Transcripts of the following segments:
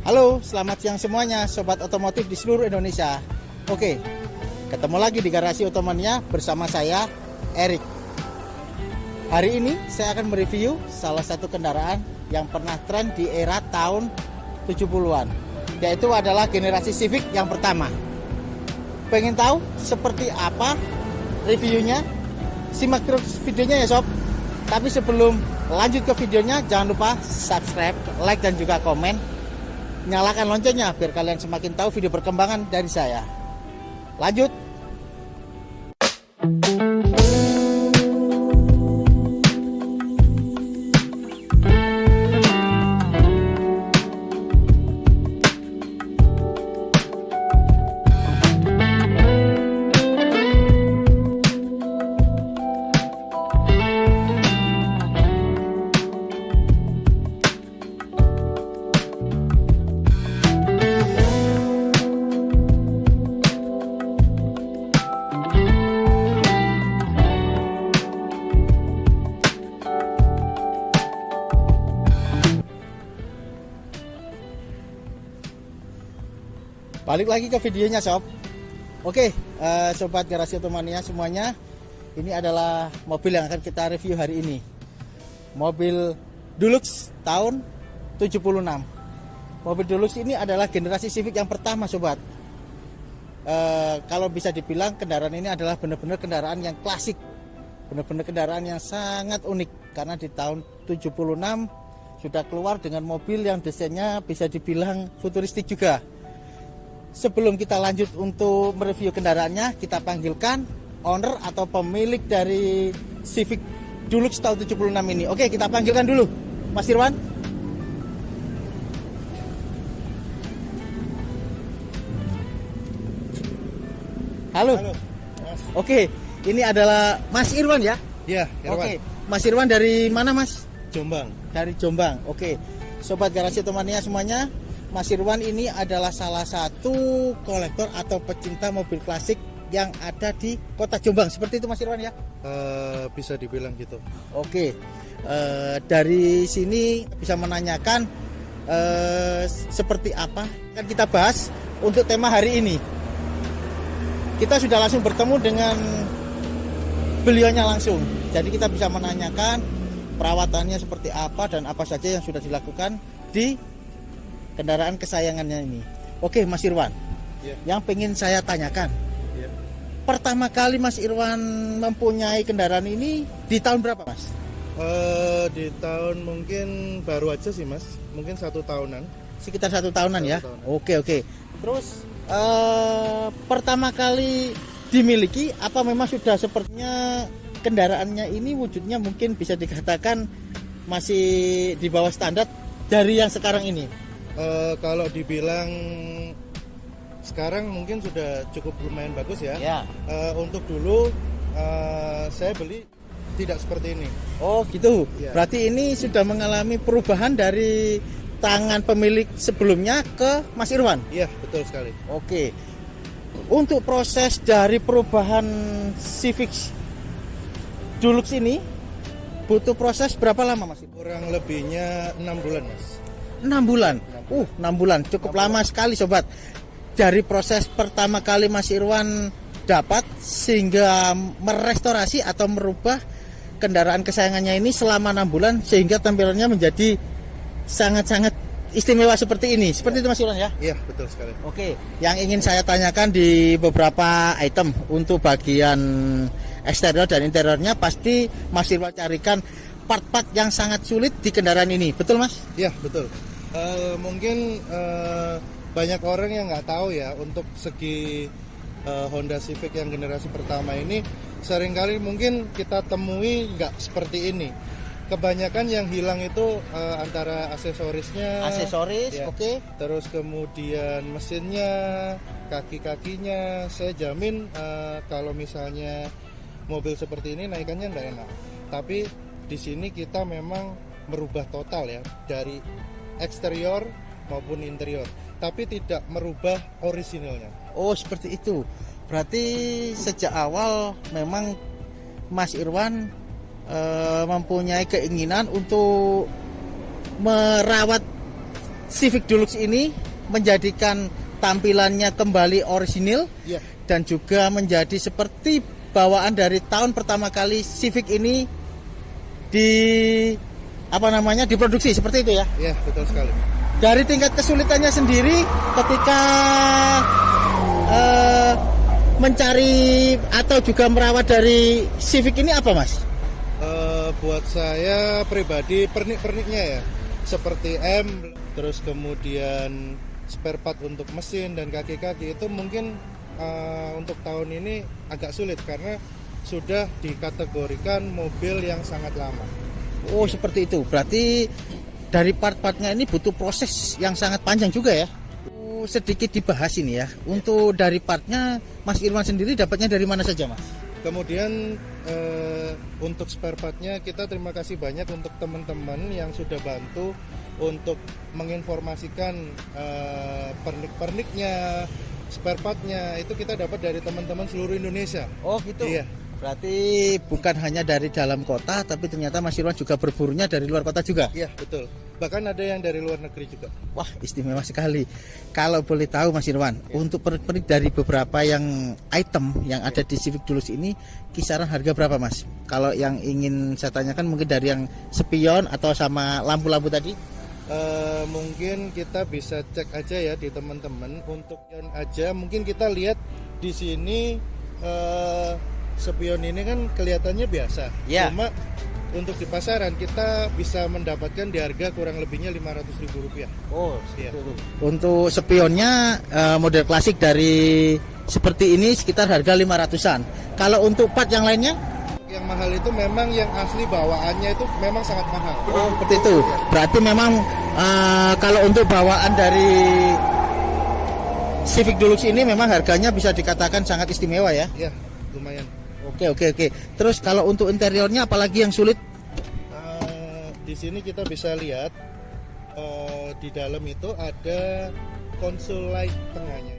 Halo, selamat siang semuanya sobat otomotif di seluruh Indonesia. Oke, ketemu lagi di Garasi Otomania bersama saya, Erik. Hari ini saya akan mereview salah satu kendaraan yang pernah tren di era tahun 70-an, yaitu adalah generasi Civic yang pertama. Pengen tahu seperti apa reviewnya? Simak terus videonya ya sob. Tapi sebelum lanjut ke videonya, jangan lupa subscribe, like dan juga komen. Nyalakan loncengnya biar kalian semakin tahu video perkembangan dari saya. Lanjut. Balik lagi ke videonya sob. Oke, sobat Garasi Otomania semuanya, ini adalah mobil yang akan kita review hari ini. Mobil Dulux tahun 76. Mobil Dulux ini adalah generasi Civic yang pertama sobat. Kalau bisa dibilang kendaraan ini adalah benar-benar kendaraan yang klasik, benar-benar kendaraan yang sangat unik, karena di tahun 76 sudah keluar dengan mobil yang desainnya bisa dibilang futuristik juga. Sebelum kita lanjut untuk mereview kendaraannya, kita panggilkan owner atau pemilik dari Civic Dulux tahun 76 ini. Oke, kita panggilkan dulu Mas Irwan. Halo. Halo, Mas. Oke, ini adalah Mas Irwan ya? Iya, Irwan. Oke, Mas Irwan dari mana Mas? Jombang. Dari Jombang. Oke, sobat Garasi Otomania semuanya, Mas Irwan ini adalah salah satu kolektor atau pecinta mobil klasik yang ada di kota Jombang. Seperti itu Mas Irwan ya? Bisa dibilang gitu. Oke, dari sini bisa menanyakan seperti apa kan kita bahas untuk tema hari ini. Kita sudah langsung bertemu dengan beliaunya langsung. Jadi kita bisa menanyakan perawatannya seperti apa dan apa saja yang sudah dilakukan di kendaraan kesayangannya ini. Oke Mas Irwan, yang pengen saya tanyakan, pertama kali Mas Irwan mempunyai kendaraan ini di tahun berapa Mas? Di tahun mungkin baru aja sih Mas, mungkin 1 tahunan. Sekitar 1 tahunan ya. Oke. Terus pertama kali dimiliki, apa memang sudah sepertinya kendaraannya ini wujudnya mungkin bisa dikatakan masih di bawah standar dari yang sekarang ini? Kalau dibilang sekarang mungkin sudah cukup lumayan bagus ya. Ya. Untuk dulu saya beli tidak seperti ini. Oh gitu. Iya. Berarti ini sudah mengalami perubahan dari tangan pemilik sebelumnya ke Mas Irwan. Iya, betul sekali. Oke. Untuk proses dari perubahan Civic Dulux ini butuh proses berapa lama Mas? Kurang lebihnya 6 bulan, Mas. 6 bulan. 6 bulan cukup lama sekali sobat. Dari proses pertama kali Mas Irwan dapat sehingga merestorasi atau merubah kendaraan kesayangannya ini selama 6 bulan sehingga tampilannya menjadi sangat-sangat istimewa seperti ini. Seperti itu Mas Irwan ya? Iya, betul sekali. Oke, yang ingin saya tanyakan di beberapa item untuk bagian eksterior dan interiornya pasti Mas Irwan carikan part-part yang sangat sulit di kendaraan ini. Betul Mas? Iya, betul. Mungkin banyak orang yang nggak tahu ya untuk segi Honda Civic yang generasi pertama ini seringkali mungkin kita temui nggak seperti ini. Kebanyakan yang hilang itu antara aksesorisnya, Aksesoris, ya. oke. Terus kemudian mesinnya, kaki-kakinya. Saya jamin kalau misalnya mobil seperti ini naikannya nggak enak. Tapi di sini kita memang merubah total ya dari eksterior maupun interior, tapi tidak merubah orisinilnya. Oh, seperti itu. Berarti sejak awal memang Mas Irwan mempunyai keinginan untuk merawat Civic Dulux ini, menjadikan tampilannya kembali orisinil, Iya. dan juga menjadi seperti bawaan dari tahun pertama kali Civic ini diproduksi seperti itu ya. Iya, betul sekali. Dari tingkat kesulitannya sendiri ketika mencari atau juga merawat dari Civic ini apa Mas? Buat saya pribadi pernik-perniknya ya, seperti terus kemudian spare part untuk mesin dan kaki-kaki itu mungkin untuk tahun ini agak sulit karena sudah dikategorikan mobil yang sangat lama. Oh, seperti itu. Berarti dari part-partnya ini butuh proses yang sangat panjang juga ya. Sedikit dibahas ini ya. Untuk dari partnya Mas Irwan sendiri dapatnya dari mana saja Mas? Kemudian untuk spare partnya kita terima kasih banyak untuk teman-teman yang sudah bantu untuk menginformasikan pernik-perniknya, spare partnya itu kita dapat dari teman-teman seluruh Indonesia. Oh gitu. Iya. Berarti bukan hanya dari dalam kota, tapi ternyata Mas Irwan juga berburunya dari luar kota juga. Iya, betul. Bahkan ada yang dari luar negeri juga. Wah, istimewa sekali. Kalau boleh tahu Mas Irwan, untuk pernik-pernik dari beberapa yang item yang ada di Civic Dulux ini, kisaran harga berapa Mas? Kalau yang ingin saya tanyakan mungkin dari yang spion atau sama lampu-lampu tadi? Mungkin kita bisa cek aja ya di teman-teman. Untuk yang aja mungkin kita lihat di sini spion ini kan kelihatannya biasa. Ya. Cuma untuk di pasaran kita bisa mendapatkan di harga kurang lebihnya Rp500.000. Oh, iya. Untuk spionnya model klasik dari seperti ini sekitar harga 500-an. Kalau untuk part yang lainnya? Yang mahal itu memang yang asli bawaannya itu memang sangat mahal. Oh, seperti itu. Berarti memang kalau untuk bawaan dari Civic Dulux ini memang harganya bisa dikatakan sangat istimewa ya? Iya, lumayan. Oke. Terus kalau untuk interiornya apalagi yang sulit? Di sini kita bisa lihat di dalam itu ada konsol light tengahnya.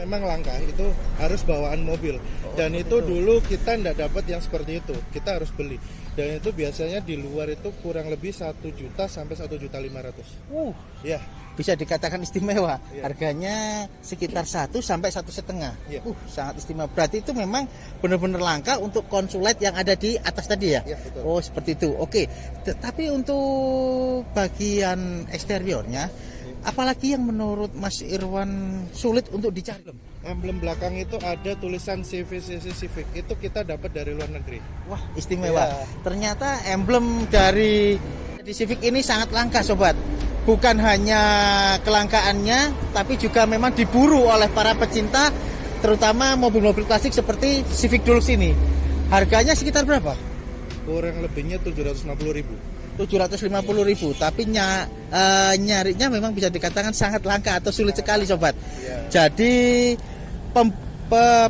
Memang langka, itu harus bawaan mobil. Dan itu dulu kita tidak dapat yang seperti itu. Kita harus beli. Dan itu biasanya di luar itu kurang lebih 1 juta sampai 1.500.000. Ya. Bisa dikatakan istimewa. Iya. Harganya sekitar 1 sampai 1,5. Iya. Sangat istimewa. Berarti itu memang benar-benar langka untuk konsulat yang ada di atas tadi ya? Iya, betul. Oh, seperti itu. Oke. Tapi untuk bagian eksteriornya, apalagi yang menurut Mas Irwan sulit untuk dicari? Emblem belakang itu ada tulisan CVCC Civic. Itu kita dapat dari luar negeri. Wah, istimewa. Iya. Ternyata emblem dari Civic ini sangat langka, sobat. Bukan hanya kelangkaannya, tapi juga memang diburu oleh para pecinta, terutama mobil-mobil klasik seperti Civic Dulux ini. Harganya sekitar berapa? Kurang lebihnya 750.000. 750.000, tapi nyarinya memang bisa dikatakan sangat langka atau sulit sekali, sobat. Iya. Jadi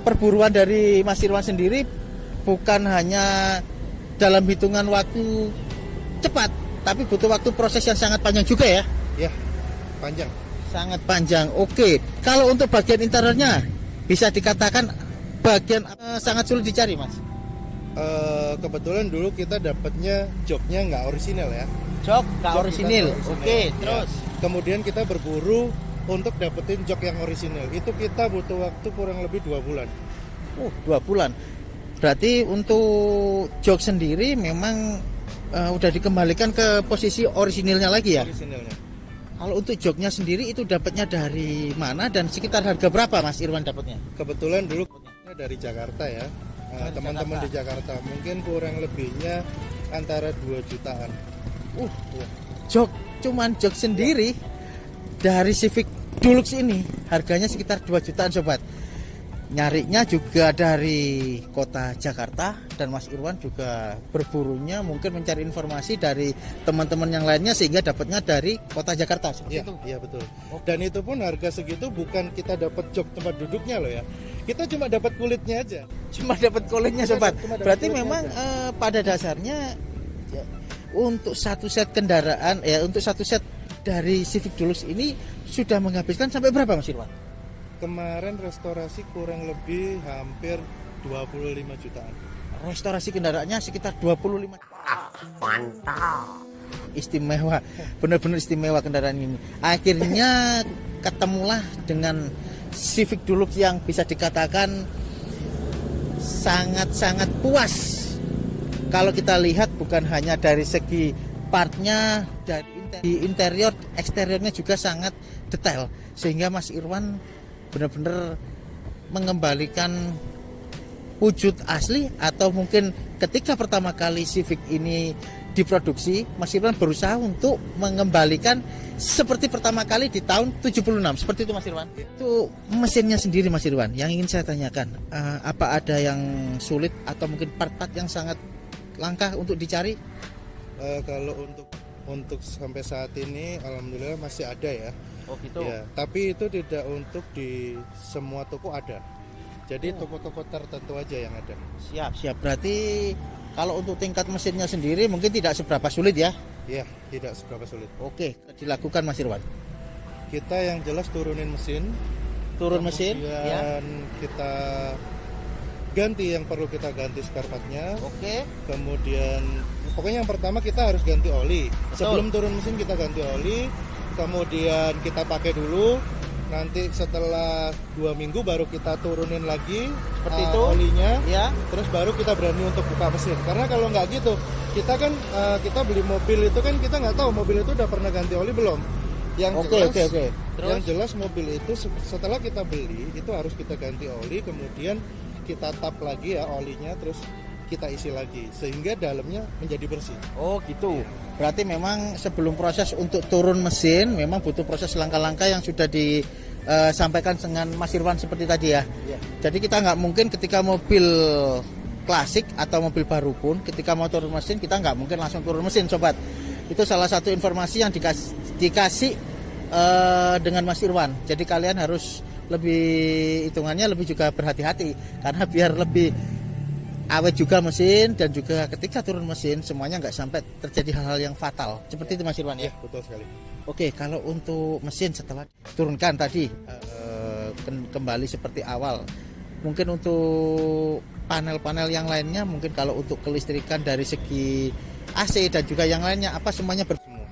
perburuan dari Mas Irwan sendiri bukan hanya dalam hitungan waktu cepat, tapi butuh waktu proses yang sangat panjang juga ya. Ya, panjang. Sangat panjang. Oke, kalau untuk bagian interiornya bisa dikatakan bagian sangat sulit dicari, Mas. Kebetulan dulu kita dapatnya joknya nggak orisinal ya. Jok nggak Jok orisinil. kita nggak Oke, orisinil. terus. Ya. Kemudian kita berburu untuk dapetin jok yang orisinal. Itu kita butuh waktu kurang lebih 2 bulan. 2 bulan. Berarti untuk jok sendiri memang udah dikembalikan ke posisi orisinilnya lagi ya. Orisinalnya. Kalau untuk joknya sendiri itu dapatnya dari mana dan sekitar harga berapa Mas Irwan dapatnya? Kebetulan dulu dari Jakarta ya. Dari Teman-teman Jakarta. di Jakarta mungkin kurang lebihnya antara 2 jutaan. Ya. Jok, cuman jok sendiri dari Civic Dulux ini harganya sekitar 2 jutaan sobat. Nyarinya juga dari kota Jakarta dan Mas Irwan juga berburunya mungkin mencari informasi dari teman-teman yang lainnya sehingga dapatnya dari kota Jakarta seperti Iya, itu. iya betul. Dan itu pun harga segitu bukan kita dapat jok tempat duduknya loh ya. Kita cuma dapat kulitnya aja. Cuma dapat kulitnya sobat. Cuma dapat Berarti kulitnya memang pada dasarnya ya, untuk satu set kendaraan ya untuk satu set dari Civic Dulux ini sudah menghabiskan sampai berapa Mas Irwan? Kemarin restorasi kurang lebih hampir 25 jutaan. Restorasi kendaraannya sekitar 25. Mantap. Istimewa, benar-benar istimewa kendaraan ini. Akhirnya ketemulah dengan Civic Dulux yang bisa dikatakan sangat-sangat puas. Kalau kita lihat bukan hanya dari segi partnya, dari interior, eksteriornya juga sangat detail. Sehingga Mas Irwan benar-benar mengembalikan wujud asli atau mungkin ketika pertama kali Civic ini diproduksi, Mas Irwan berusaha untuk mengembalikan seperti pertama kali di tahun 76. Seperti itu Mas Irwan. Itu mesinnya sendiri Mas Irwan. Yang ingin saya tanyakan, apa ada yang sulit atau mungkin part-part yang sangat langka untuk dicari? Kalau untuk sampai saat ini alhamdulillah masih ada ya. Oh gitu. Ya, tapi itu tidak untuk di semua toko ada. Jadi toko-toko tertentu aja yang ada. Siap. Berarti kalau untuk tingkat mesinnya sendiri mungkin tidak seberapa sulit ya? Ya, tidak seberapa sulit. Oke, dilakukan Mas Irwan. Kita yang jelas turunin mesin, Turun mesin, kemudian ya. kita ganti yang perlu kita ganti spare partnya. Oke. Kemudian pokoknya yang pertama kita harus ganti oli. Betul. Sebelum turun mesin kita ganti oli. Kemudian kita pakai dulu. Nanti setelah 2 minggu baru kita turunin lagi Seperti itu. olinya. Ya. Terus baru kita berani untuk buka mesin. Karena kalau nggak gitu, kita kan kita beli mobil itu kan kita nggak tahu mobil itu udah pernah ganti oli belum. Yang Oke. Terus yang jelas mobil itu setelah kita beli itu harus kita ganti oli, kemudian kita tap lagi ya olinya, terus kita isi lagi sehingga dalamnya menjadi bersih. oh gitu. Berarti memang sebelum proses untuk turun mesin memang butuh proses langkah-langkah yang sudah disampaikan dengan Mas Irwan seperti tadi ya. Ya. Jadi kita nggak mungkin ketika mobil klasik atau mobil baru pun ketika mau turun mesin kita nggak mungkin langsung turun mesin sobat. Itu salah satu informasi yang dikasih dengan Mas Irwan. Jadi kalian harus lebih hitungannya lebih juga berhati-hati karena biar lebih awet juga mesin dan juga ketika turun mesin semuanya nggak sampai terjadi hal-hal yang fatal. Seperti itu Mas Irwan ya. Ya, betul sekali. Oke, kalau untuk mesin setelah turunkan tadi kembali seperti awal. Mungkin untuk panel-panel yang lainnya, mungkin kalau untuk kelistrikan dari segi AC dan juga yang lainnya apa semuanya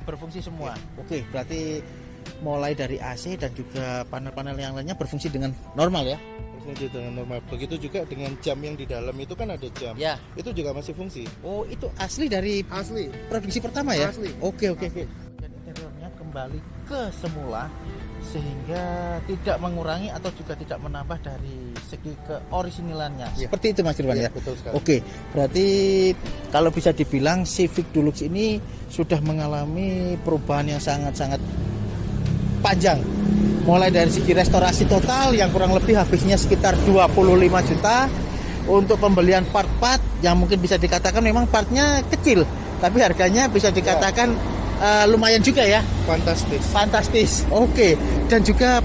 berfungsi semua. Oke, berarti mulai dari AC dan juga panel-panel yang lainnya berfungsi dengan normal ya. Berfungsi dengan normal. Begitu juga dengan jam yang di dalam itu kan ada jam. Ya. Itu juga masih fungsi. Oh, itu asli dari Asli. produksi pertama ya? Asli. Oke. Dan interiornya kembali ke semula sehingga tidak mengurangi atau juga tidak menambah dari segi keorisinalannya. Ya. Seperti itu Mas Irwan ya. Betul sekali. Oke, berarti kalau bisa dibilang Civic Dulux ini sudah mengalami perubahan yang sangat-sangat panjang. Mulai dari segi restorasi total yang kurang lebih habisnya sekitar 25 juta untuk pembelian part-part yang mungkin bisa dikatakan memang partnya kecil, tapi harganya bisa dikatakan lumayan juga ya. Fantastis. Fantastis. Oke. Dan juga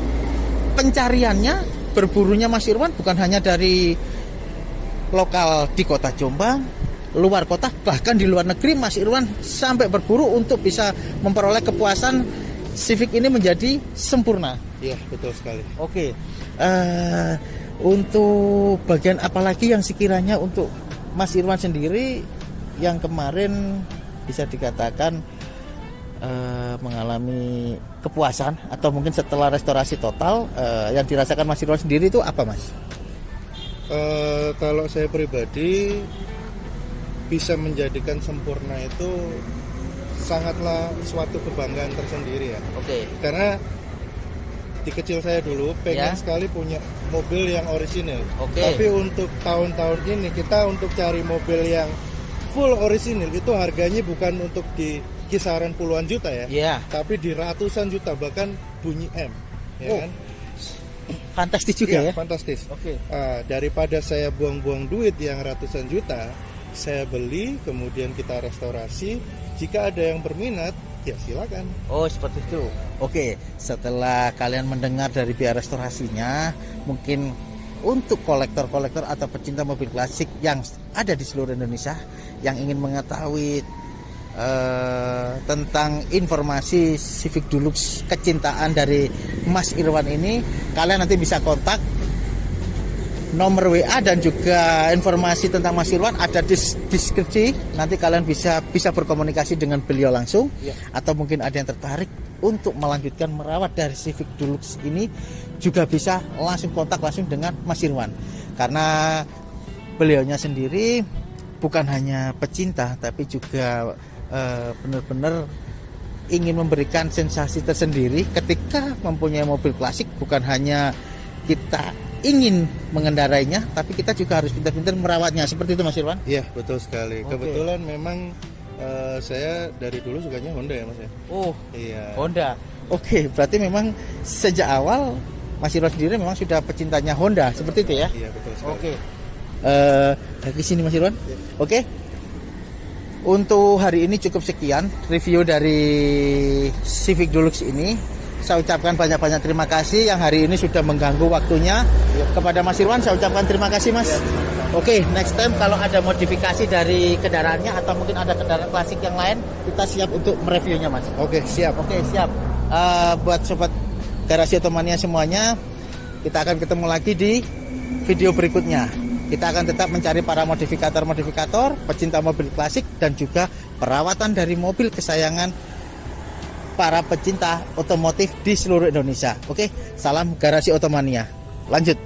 pencariannya berburunya Mas Irwan bukan hanya dari lokal di kota Jombang, luar kota, bahkan di luar negeri Mas Irwan sampai berburu untuk bisa memperoleh kepuasan Civic ini menjadi sempurna. Iya, betul sekali. Oke, untuk bagian apa lagi yang sekiranya untuk Mas Irwan sendiri yang kemarin bisa dikatakan mengalami kepuasan atau mungkin setelah restorasi total yang dirasakan Mas Irwan sendiri itu apa, Mas? Kalau saya pribadi bisa menjadikan sempurna itu sangatlah suatu kebanggaan tersendiri ya. Oke. Karena di kecil saya dulu pengen sekali punya mobil yang orisinil. Oke. Tapi untuk tahun-tahun ini kita untuk cari mobil yang full orisinil itu harganya bukan untuk di kisaran puluhan juta ya. Iya. Tapi di ratusan juta, bahkan bunyi M, ya kan? Fantastis juga Iya, ya. fantastis. Oke. Daripada saya buang-buang duit yang ratusan juta, saya beli kemudian kita restorasi. Jika ada yang berminat, ya silakan. Oh, seperti itu. Oke, setelah kalian mendengar dari biaya restorasinya, mungkin untuk kolektor-kolektor atau pecinta mobil klasik yang ada di seluruh Indonesia yang ingin mengetahui tentang informasi Civic Deluxe kecintaan dari Mas Irwan ini, kalian nanti bisa kontak nomor WA dan juga informasi tentang Mas Irwan ada di deskripsi. Nanti kalian bisa berkomunikasi dengan beliau langsung atau mungkin ada yang tertarik untuk melanjutkan merawat dari Civic Deluxe ini juga bisa langsung kontak langsung dengan Mas Irwan, karena beliaunya sendiri bukan hanya pecinta tapi juga benar-benar ingin memberikan sensasi tersendiri ketika mempunyai mobil klasik. Bukan hanya kita ingin mengendarainya, tapi kita juga harus pintar-pintar merawatnya. Seperti itu Mas Irwan? Iya, betul sekali. Oke. Kebetulan memang saya dari dulu sukanya Honda ya Mas ya. Oh, Iya. Honda. Oke, berarti memang sejak awal Mas Irwan sendiri memang sudah pecintanya Honda, seperti itu ya? Iya, betul sekali. Oke. Dari sini Mas Irwan. Oke. Untuk hari ini cukup sekian review dari Civic Deluxe ini. Saya ucapkan banyak-banyak terima kasih yang hari ini sudah mengganggu waktunya. Kepada Mas Irwan saya ucapkan terima kasih Mas. Oke, next time kalau ada modifikasi dari kendaraannya atau mungkin ada kendaraan klasik yang lain, kita siap untuk mereviewnya Mas. Oke, siap. Oke, siap. Buat sobat Garasi Otomania semuanya, kita akan ketemu lagi di video berikutnya. Kita akan tetap mencari para modifikator-modifikator, pecinta mobil klasik, dan juga perawatan dari mobil kesayangan para pecinta otomotif di seluruh Indonesia. Oke, salam Garasi Otomania. Lanjut.